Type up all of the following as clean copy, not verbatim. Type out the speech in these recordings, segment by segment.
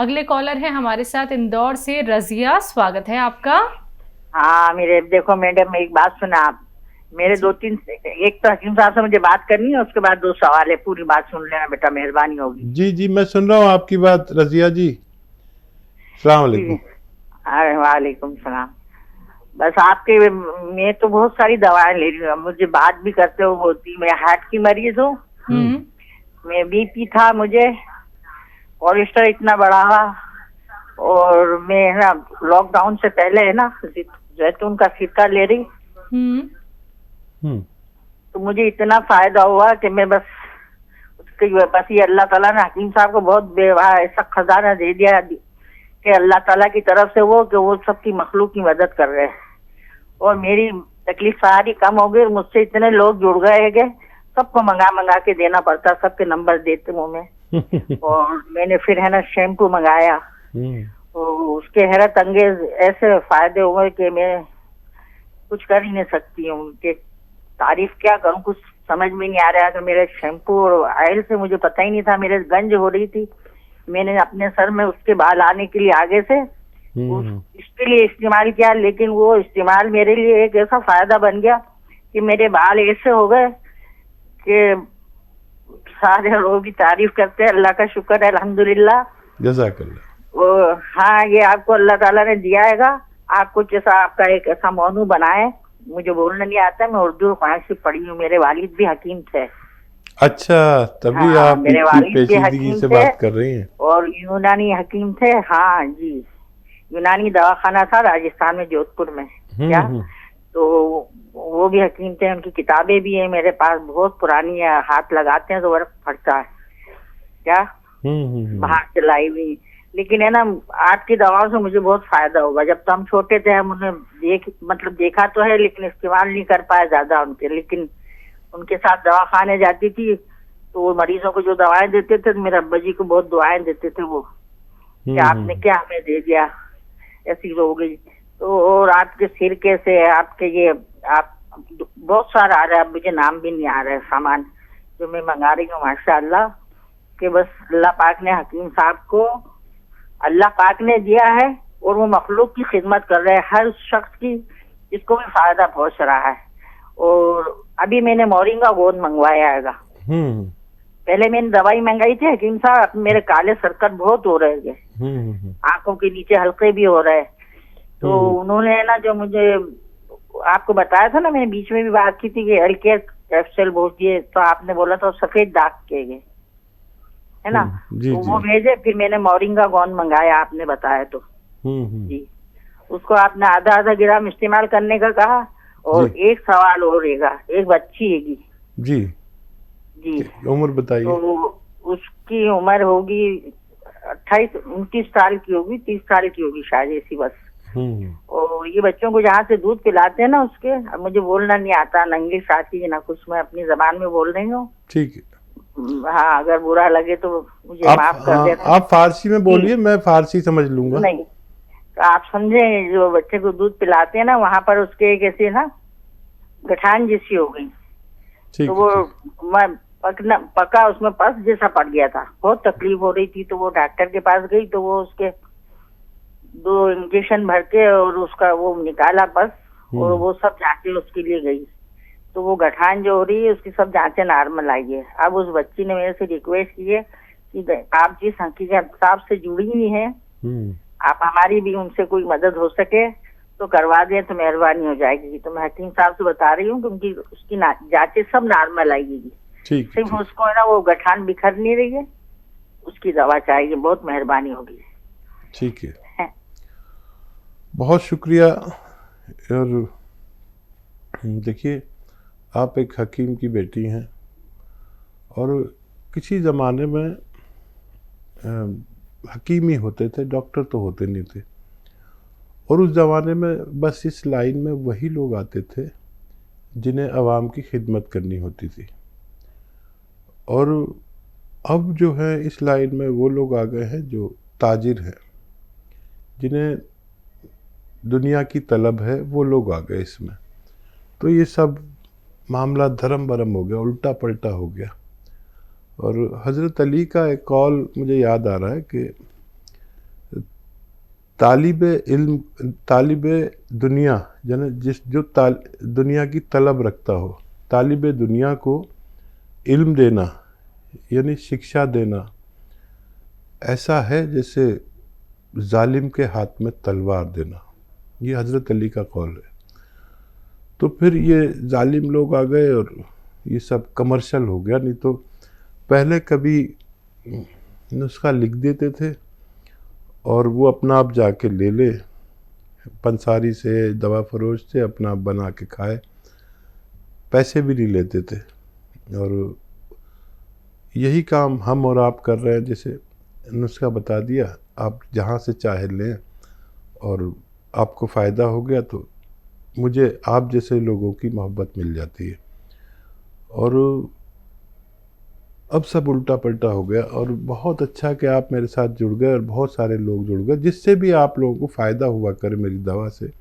अगले कॉलर है हमारे साथ इंदौर से रजिया, स्वागत है आपका। हाँ मेरे देखो मैडम, एक बात सुना आप मेरे दो तीन, एक तो हकीम साहब से मुझे बात करनी है, उसके बाद 2 सवाल है, पूरी बात सुन लेना बेटा, मेहरबानी होगी। जी जी, मैं सुन रहा हूँ आपकी बात रजिया जी। अस्सलाम जी वालेकुम। अरे वालेकुम सलाम। बस आपके, मैं तो बहुत सारी दवाएं ले रही हूँ, मुझे बात भी करते हो होती, मैं हार्ट की मरीज हूँ, मैं बीपी था मुझे, कोलेस्ट्रॉल इतना बढ़ा हुआ, और मैं है ना लॉकडाउन से पहले है ना जैतून का सिरका ले रही, तो मुझे इतना फायदा हुआ कि मैं बस ये अल्लाह ताला ने हकीम साहब को बहुत बेवहा ऐसा खजाना दे दिया कि अल्लाह ताला की तरफ से वो सबकी मखलूक की मदद कर रहे हैं, और मेरी तकलीफ सारी कम हो गई। मुझसे इतने लोग जुड़ गए कि सबको मंगा के देना पड़ता, सबके नंबर देते मुँह में। और मैंने फिर है ना शैम्पू मंगाया, तो उसके हैरत अंगेज ऐसे फायदे हुए कि मैं कुछ कर ही नहीं सकती हूँ, कि तारीफ क्या करूँ, कुछ समझ में नहीं आ रहा है। तो मेरे शैम्पू और ऑयल से मुझे पता ही नहीं था, मेरे गंज हो रही थी, मैंने अपने सर में उसके बाल आने के लिए आगे से इसके लिए इस्तेमाल किया, लेकिन वो इस्तेमाल मेरे लिए एक ऐसा फायदा बन गया कि मेरे बाल ऐसे हो गए कि सारे लोग भी तारीफ करते हैं। अल्लाह का शुक्र है, अल्हम्दुलिल्लाह, जज़ाकल्लाह। हाँ, ये आपको अल्लाह ताला ने दिया है, आप कुछ ऐसा आपका एक ऐसा मौनू बनाए। मुझे बोलना नहीं आता, मैं उर्दू फारसी पढ़ी हूँ, मेरे वालिद भी हकीम थे। अच्छा, तभी हाँ, आप मेरे इतनी वालिद भी पेचीदगी हकीम से थे बात कर रही हैं। और यूनानी हकीम थे। हाँ जी, यूनानी दवाखाना था राजस्थान में, जोधपुर में। क्या तो वो भी हकीम थे, उनकी किताबें भी है मेरे पास, बहुत पुरानी है, हाथ लगाते हैं तो बर्फ फटता है। क्या बाहर से लाई हुई, लेकिन है ना आपकी दवाओं से मुझे बहुत फायदा होगा। जब तो हम छोटे थे, हम उन्हें देखा तो है, लेकिन इस्तेमाल नहीं कर पाए ज्यादा उनके, लेकिन उनके साथ दवा खाने जाती थी तो वो मरीजों को जो दवाएं देते थे, तो मेरे अब्बा जी को बहुत दुआएं देते थे वो, कि आपने क्या हमें दे दिया, ऐसी हो गई। तो और आपके सिरके से आपके ये आप बहुत सारा आ रहा है, मुझे नाम भी नहीं आ रहा है सामान जो मैं मंगा रही हूँ, माशाअल्लाह। कि बस अल्लाह पाक ने हकीम साहब को, अल्लाह पाक ने दिया है, और वो मखलूक की खिदमत कर रहे हैं, हर शख्स की जिसको भी फायदा पहुंच रहा है। और अभी मैंने मोरिंगा गोंद मंगवाया है। पहले मैंने दवाई मंगाई थी हकीम साहब, मेरे काले सर्कट बहुत हो रहे थे, आंखों के नीचे हल्के भी हो रहे, तो उन्होंने ना जो मुझे आपको बताया था ना, मैंने बीच में भी बात की थी कि हेल्थ केयर कैप्सूल बहुत दिए, तो आपने बोला था सफेद दाग के गए, है ना, तो वो भेजे। फिर मैंने मोरिंगा गोंद मंगाया, आपने बताया तो जी, उसको आपने आधा आधा ग्राम इस्तेमाल करने का कहा। और एक सवाल और रहेगा, एक बच्ची हैगी जी, उम्र बताइए। तो उसकी उम्र होगी 28-29 साल की होगी, 30 साल की होगी शायद, ऐसी बस। और ये बच्चों को जहाँ से दूध पिलाते हैं ना उसके, अब मुझे बोलना नहीं आता, नंगी साथी ना कुछ, मैं अपनी जबान में बोल रही हूँ। ठीक है। हाँ, अगर बुरा लगे तो मुझे माफ कर देना। आप फारसी में बोलिए, मैं फारसी समझ लूंगा। नहीं, तो आप समझे, जो बच्चे को दूध पिलाते हैं ना, वहाँ पर उसके एक ऐसे ना गठान जैसी हो गई, तो वो पका उसमें पस जैसा पड़ गया था, बहुत तकलीफ हो रही थी। तो वो डॉक्टर के पास गई, तो वो उसके 2 इंजेक्शन भर के और उसका वो निकाला पस, और वो सब जांचें उसके लिए गई, तो वो गठान जो हो रही है उसकी सब जांचें नॉर्मल आई है। अब उस बच्ची ने मेरे से रिक्वेस्ट की है कि आप जिस हकीकत साहब से जुड़ी हुई हैं, आप हमारी भी उनसे कोई मदद हो सके तो करवा दें तो मेहरबानी हो जाएगी। तो मैं हकीम साहब से बता रही हूँ कि उसकी जांचें सब नॉर्मल आएगी, सिर्फ उसको है ना वो गठान बिखर नहीं रही है, उसकी दवा चाहिए, बहुत मेहरबानी होगी। ठीक है, बहुत शुक्रिया। और देखिए, आप एक हकीम की बेटी हैं, और किसी ज़माने में हकीम ही होते थे, डॉक्टर तो होते नहीं थे। और उस ज़माने में बस इस लाइन में वही लोग आते थे जिन्हें आवाम की खिदमत करनी होती थी। और अब जो है इस लाइन में वो लोग आ गए हैं जो ताजिर हैं, जिन्हें दुनिया की तलब है, वो लोग आ गए इसमें। तो ये सब मामला धर्म बरम हो गया, उल्टा पलटा हो गया। और हज़रत अली का एक कौल मुझे याद आ रहा है कि तालिब इल्म, तालिब दुनिया यानी दुनिया की तलब रखता हो, तालिब दुनिया को इल्म देना यानी शिक्षा देना ऐसा है जैसे जालिम के हाथ में तलवार देना। ये हज़रत अली का कौल है। तो फिर ये जालिम लोग आ गए और ये सब कमर्शियल हो गया। नहीं तो पहले कभी नुस्खा लिख देते थे और वो अपना आप जाके ले ले, पंसारी से, दवा फरोश से अपना आप बना के खाए, पैसे भी नहीं लेते थे। और यही काम हम और आप कर रहे हैं। जैसे नुस्खा बता दिया, आप जहाँ से चाहे लें और आपको फ़ायदा हो गया तो मुझे आप जैसे लोगों की मोहब्बत मिल जाती है। और अब सब उल्टा पलटा हो गया और बहुत अच्छा कि आप मेरे साथ जुड़ गए और बहुत सारे लोग जुड़ गए। जिससे भी आप लोगों को फ़ायदा हुआ करे मेरी दवा से,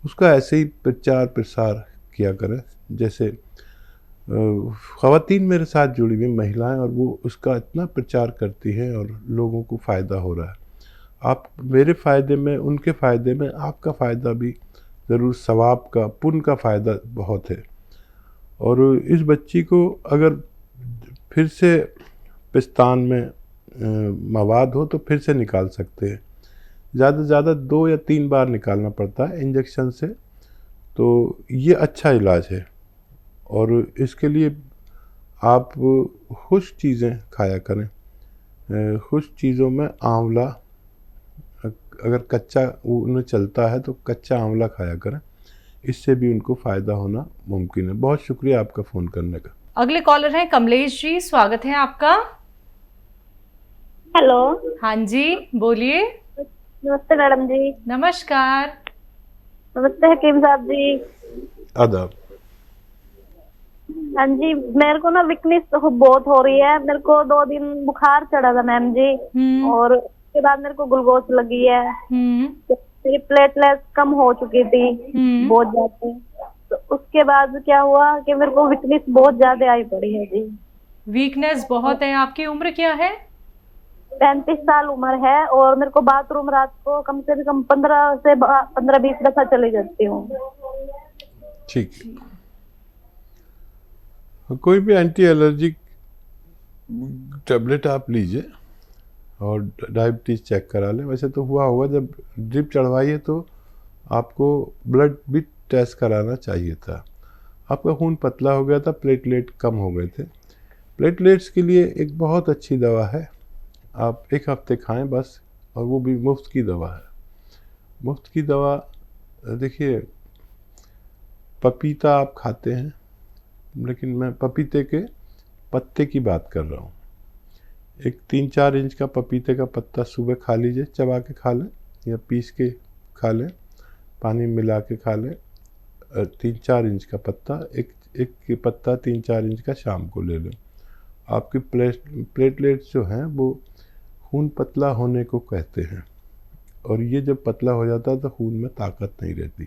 उसका ऐसे ही प्रचार प्रसार किया करें। जैसे ख़वातीन मेरे साथ जुड़ी हुई महिलाएं, और वो उसका इतना प्रचार करती हैं और लोगों को फ़ायदा हो रहा है। आप मेरे फ़ायदे में, उनके फ़ायदे में, आपका फ़ायदा भी ज़रूर, सवाब का, पुण्य का फ़ायदा बहुत है। और इस बच्ची को अगर फिर से पिस्तान में मवाद हो तो फिर से निकाल सकते हैं। ज़्यादा से ज़्यादा 2 या 3 बार निकालना पड़ता है इंजेक्शन से। तो ये अच्छा इलाज है। और इसके लिए आप खुश्क चीज़ें खाया करें। खुश्क चीज़ों में आंवला, अगर कच्चा उन्हें चलता है तो कच्चा आंवला खाया करें, इससे भी उनको फ़ायदा होना मुमकिन है। बहुत शुक्रिया आपका फ़ोन करने का। अगले कॉलर हैं कमलेश जी, स्वागत है आपका। हेलो। हाँ जी, बोलिए। नमस्ते मैडम जी। नमस्कार। नमस्ते हकीम साहब जी। आदाब। हाँ जी, मेरे को ना वीकनेस तो बहुत हो रही है। मेरे को 2 दिन बुखार चढ़ा था मैम जी, और उसके बाद मेरे को ग्लूकोज लगी है। मेरी प्लेटलेट्स कम हो चुकी थी बहुत ज्यादा। तो उसके बाद क्या हुआ कि मेरे को वीकनेस बहुत ज्यादा आई पड़ी है जी। वीकनेस बहुत है। आपकी उम्र क्या है? 35 साल उम्र है, और मेरे को बाथरूम रात को कम से कम 15-20 दफा चली जाती हूँ। ठीक है। कोई भी एंटी एलर्जिक टैबलेट आप लीजिए और डायबिटीज़ चेक करा लें। वैसे तो हुआ होगा, जब ड्रिप चढ़वाई है तो आपको ब्लड भी टेस्ट कराना चाहिए था। आपका खून पतला हो गया था, प्लेटलेट कम हो गए थे। प्लेटलेट्स के लिए एक बहुत अच्छी दवा है, आप 1 हफ्ते खाएं बस, और वो भी मुफ्त की दवा है। मुफ्त की दवा, देखिए पपीता आप खाते हैं, लेकिन मैं पपीते के पत्ते की बात कर रहा हूँ। एक 3-4 इंच का पपीते का पत्ता सुबह खा लीजिए, चबा के खा लें या पीस के खा लें, पानी मिला के खा लें। 3-4 इंच का पत्ता, एक पत्ता 3-4 इंच का शाम को ले लें। आपकी प्लेटलेट्स जो हैं वो खून पतला होने को कहते हैं, और ये जब पतला हो जाता है तो खून में ताकत नहीं रहती।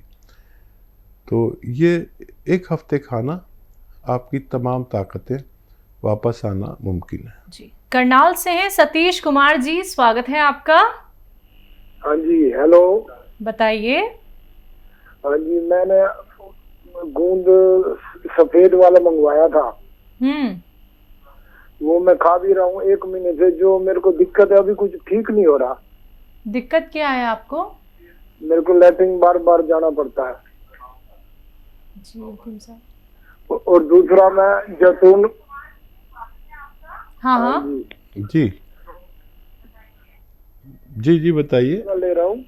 तो ये 1 हफ्ते खाना, आपकी तमाम ताकतें वापस आना मुमकिन है जी। करनाल से हैं सतीश कुमार जी, स्वागत है आपका। हाँ जी, हेलो। बताइए। हाँ जी, मैंने गूंद सफेद वाला मंगवाया था। वो मैं खा भी रहा हूँ 1 महीने से। जो मेरे को दिक्कत है, अभी कुछ ठीक नहीं हो रहा। दिक्कत क्या है आपको? मेरे को लैट्रिन बार बार जाना पड़ता है जी हकीम साहब। और दूसरा मैं जैतून। हाँ जी जी जी बताइए। ले रहा हूँ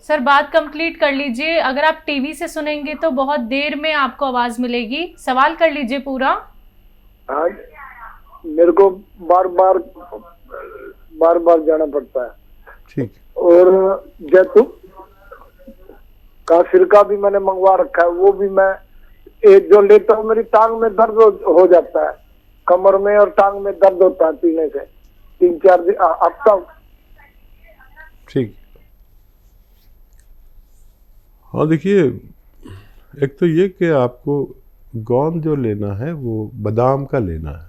सर, बात कंप्लीट कर लीजिए। अगर आप टीवी से सुनेंगे तो बहुत देर में आपको आवाज मिलेगी। सवाल कर लीजिए पूरा। हाँ, मेरे को बार बार जाना पड़ता है। ठीक। और जैतून का सिरका भी मैंने मंगवा रखा है। वो भी मैं एक जो लेता हूँ, मेरी टांग में दर्द हो जाता है, कमर में और टांग में दर्द होता है पीने से 3-4 दिन हफ्ता। ठीक। हाँ देखिए, एक तो ये कि आपको गोंद जो लेना है वो बादाम का लेना है,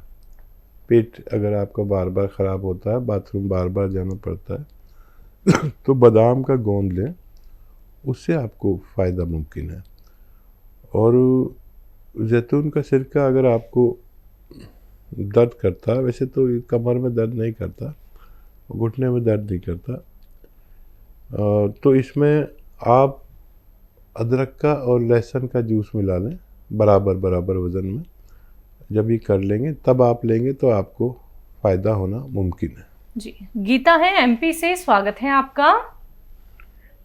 पेट अगर आपका बार बार ख़राब होता है, बाथरूम बार बार जाना पड़ता है तो बादाम का गोंद लें, उससे आपको फ़ायदा मुमकिन है। और जैतून का सिरका अगर आपको दर्द करता है, वैसे तो कमर में दर्द नहीं करता, घुटने में दर्द नहीं करता, तो इसमें आप अदरक का और लहसुन का जूस मिला लें बराबर बराबर वज़न में। जब ये कर लेंगे तब आप लेंगे तो आपको फ़ायदा होना मुमकिन है। जी, गीता है एमपी से, स्वागत है आपका।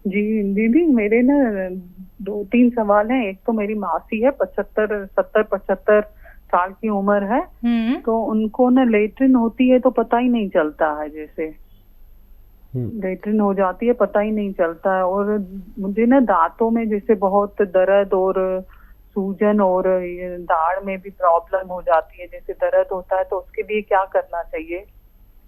जी दीदी, मेरे ना 2-3 सवाल हैं। एक तो मेरी मासी है, 70-75 साल की उम्र है, तो उनको ना लेट्रिन होती है तो पता ही नहीं चलता है, जैसे लेट्रिन हो जाती है पता ही नहीं चलता है। और मुझे ना दांतों में जैसे बहुत दर्द और सूजन और दाढ़ में भी प्रॉब्लम हो जाती है, जैसे दर्द होता है, तो उसके लिए क्या करना चाहिए?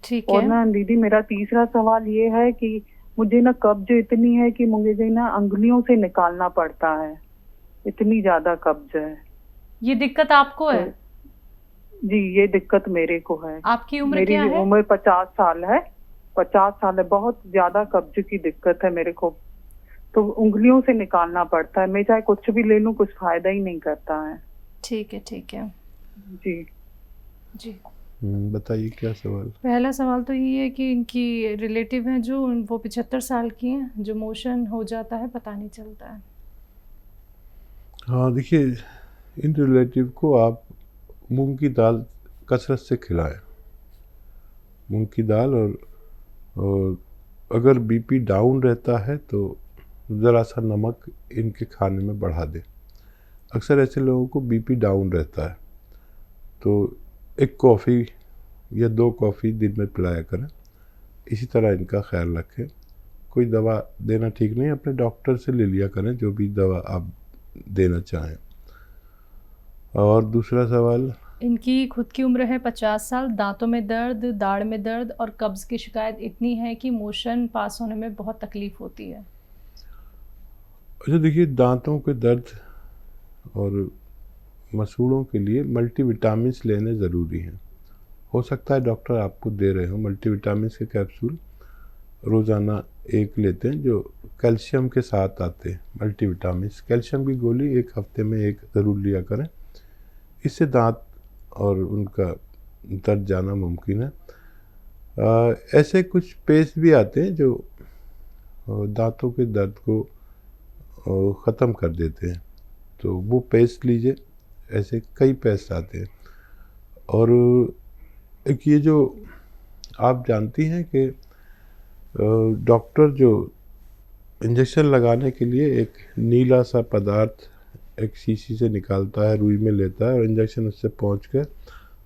ठीक है। और ना दीदी मेरा तीसरा सवाल ये है कि मुझे ना कब्ज इतनी है कि मुझे ना अंगुलियों से निकालना पड़ता है, इतनी ज्यादा कब्ज है। ये दिक्कत आपको है? जी, ये दिक्कत मेरे को है। आपकी उम्र क्या है? मेरी उम्र 50 साल है। 50 साल है, बहुत ज्यादा कब्ज की दिक्कत है मेरे को, तो उंगलियों से निकालना पड़ता है। मैं चाहे कुछ भी ले लूं, कुछ फायदा ही नहीं करता है। ठीक है, ठीक है जी जी। बताइए क्या सवाल? पहला सवाल तो ये है कि इनकी रिलेटिव हैं जो, वो 75 साल की हैं, जो मोशन हो जाता है पता नहीं चलता है। हाँ देखिए, इन रिलेटिव को आप मूंग की दाल कसरत से खिलाएं, मूंग की दाल। और अगर बीपी डाउन रहता है तो ज़रा सा नमक इनके खाने में बढ़ा दें। अक्सर ऐसे लोगों को बीपी डाउन रहता है, तो 1 कॉफ़ी या 2 कॉफ़ी दिन में पिलाया करें। इसी तरह इनका ख्याल रखें। कोई दवा देना ठीक नहीं, अपने डॉक्टर से ले लिया करें जो भी दवा आप देना चाहें। और दूसरा सवाल, इनकी खुद की उम्र है 50 साल, दांतों में दर्द, दाढ़ में दर्द और कब्ज़ की शिकायत इतनी है कि मोशन पास होने में बहुत तकलीफ़ होती है। अच्छा देखिए, दांतों के दर्द और मसूड़ों के लिए मल्टीविटामिन्स लेने ज़रूरी हैं। हो सकता है डॉक्टर आपको दे रहे हो मल्टीविटामिन्स के कैप्सूल, रोज़ाना 1 लेते हैं जो कैल्शियम के साथ आते हैं। मल्टीविटामिन्स कैल्शियम की गोली 1 हफ्ते में 1 ज़रूर लिया करें, इससे दांत और उनका दर्द जाना मुमकिन है। ऐसे कुछ पेस्ट भी आते हैं जो दांतों के दर्द को ख़त्म कर देते हैं, तो वो पेस्ट लीजिए। ऐसे कई पेस्ट आते हैं। और एक ये जो आप जानती हैं कि डॉक्टर जो इंजेक्शन लगाने के लिए एक नीला सा पदार्थ एक शीशी से निकालता है, रुई में लेता है और इंजेक्शन उससे पहुँच कर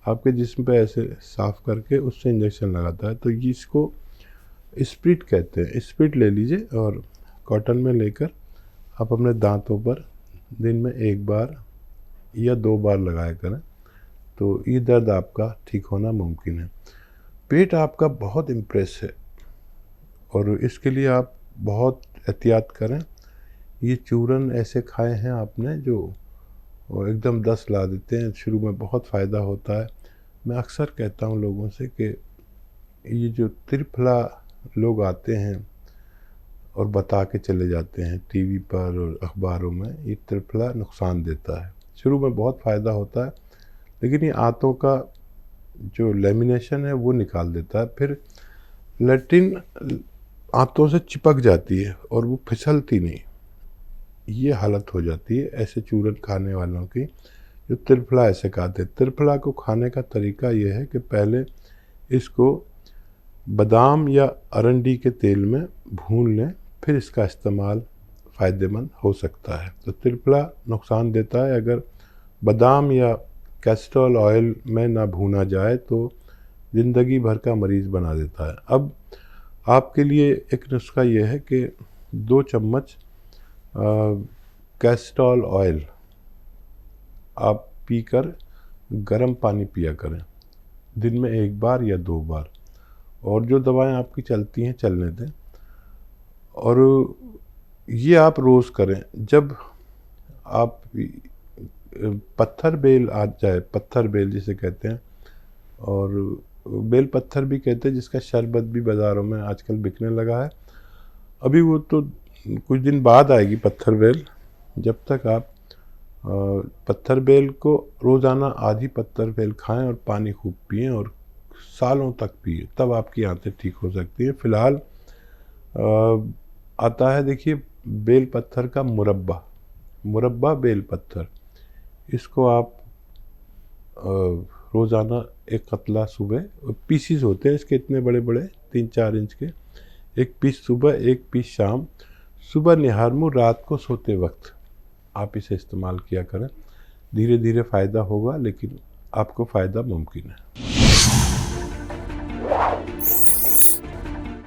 आपके जिस्म पे ऐसे साफ़ करके उससे इंजेक्शन लगाता है। तो ये इसको स्प्रिट कहते हैं। स्प्रिट ले लीजिए और कॉटन में लेकर आप अपने दांतों पर दिन में 1 बार या 2 बार लगाया करें, तो ये दर्द आपका ठीक होना मुमकिन है। पेट आपका बहुत इम्प्रेस है और इसके लिए आप बहुत एहतियात करें। ये चूरन ऐसे खाए हैं आपने जो एकदम दस्त ला देते हैं, शुरू में बहुत फ़ायदा होता है। मैं अक्सर कहता हूँ लोगों से कि ये जो त्रिफला लोग आते हैं और बता के चले जाते हैं टीवी पर और अखबारों में, ये त्रिफला नुकसान देता है। शुरू में बहुत फ़ायदा होता है, लेकिन ये आंतों का जो लेमिनेशन है वो निकाल देता है। फिर लैट्रिन आंतों से चिपक जाती है और वो फिसलती नहीं, ये हालत हो जाती है ऐसे चूरन खाने वालों की, जो त्रिफला ऐसे खाते हैं। त्रिफला को खाने का तरीका ये है कि पहले इसको बादाम या अरंडी के तेल में भून लें, फिर इसका इस्तेमाल फ़ायदेमंद हो सकता है। तो त्रिफला नुकसान देता है, अगर बादाम या कैस्ट्रोल ऑयल में ना भूना जाए तो ज़िंदगी भर का मरीज़ बना देता है। अब आपके लिए एक नुस्खा ये है कि 2 चम्मच कैस्ट्रोल ऑयल आप पीकर गर्म पानी पिया करें, दिन में 1 बार या 2 बार। और जो दवाएं आपकी चलती हैं चलने दें, और ये आप रोज़ करें। जब आप पत्थर बेल आ जाए, पत्थर बेल जिसे कहते हैं, और बेल पत्थर भी कहते हैं, जिसका शरबत भी बाज़ारों में आजकल बिकने लगा है। अभी वो तो कुछ दिन बाद आएगी पत्थर बेल। जब तक आप पत्थर बेल को रोज़ाना आधी पत्थर बेल खाएं और पानी खूब पिएं और सालों तक पिए, तब आपकी आंतें ठीक हो सकती हैं। फ़िलहाल आता है देखिए बेल पत्थर का मुरब्बा बेल पत्थर। इसको आप रोज़ाना एक कतला सुबह, पीसीज होते हैं इसके इतने बड़े बड़े 3-4 इंच के, एक पीस सुबह एक पीस शाम, सुबह निहार मुँह रात को सोते वक्त आप इसे इस्तेमाल किया करें। धीरे धीरे फ़ायदा होगा, लेकिन आपको फ़ायदा मुमकिन है।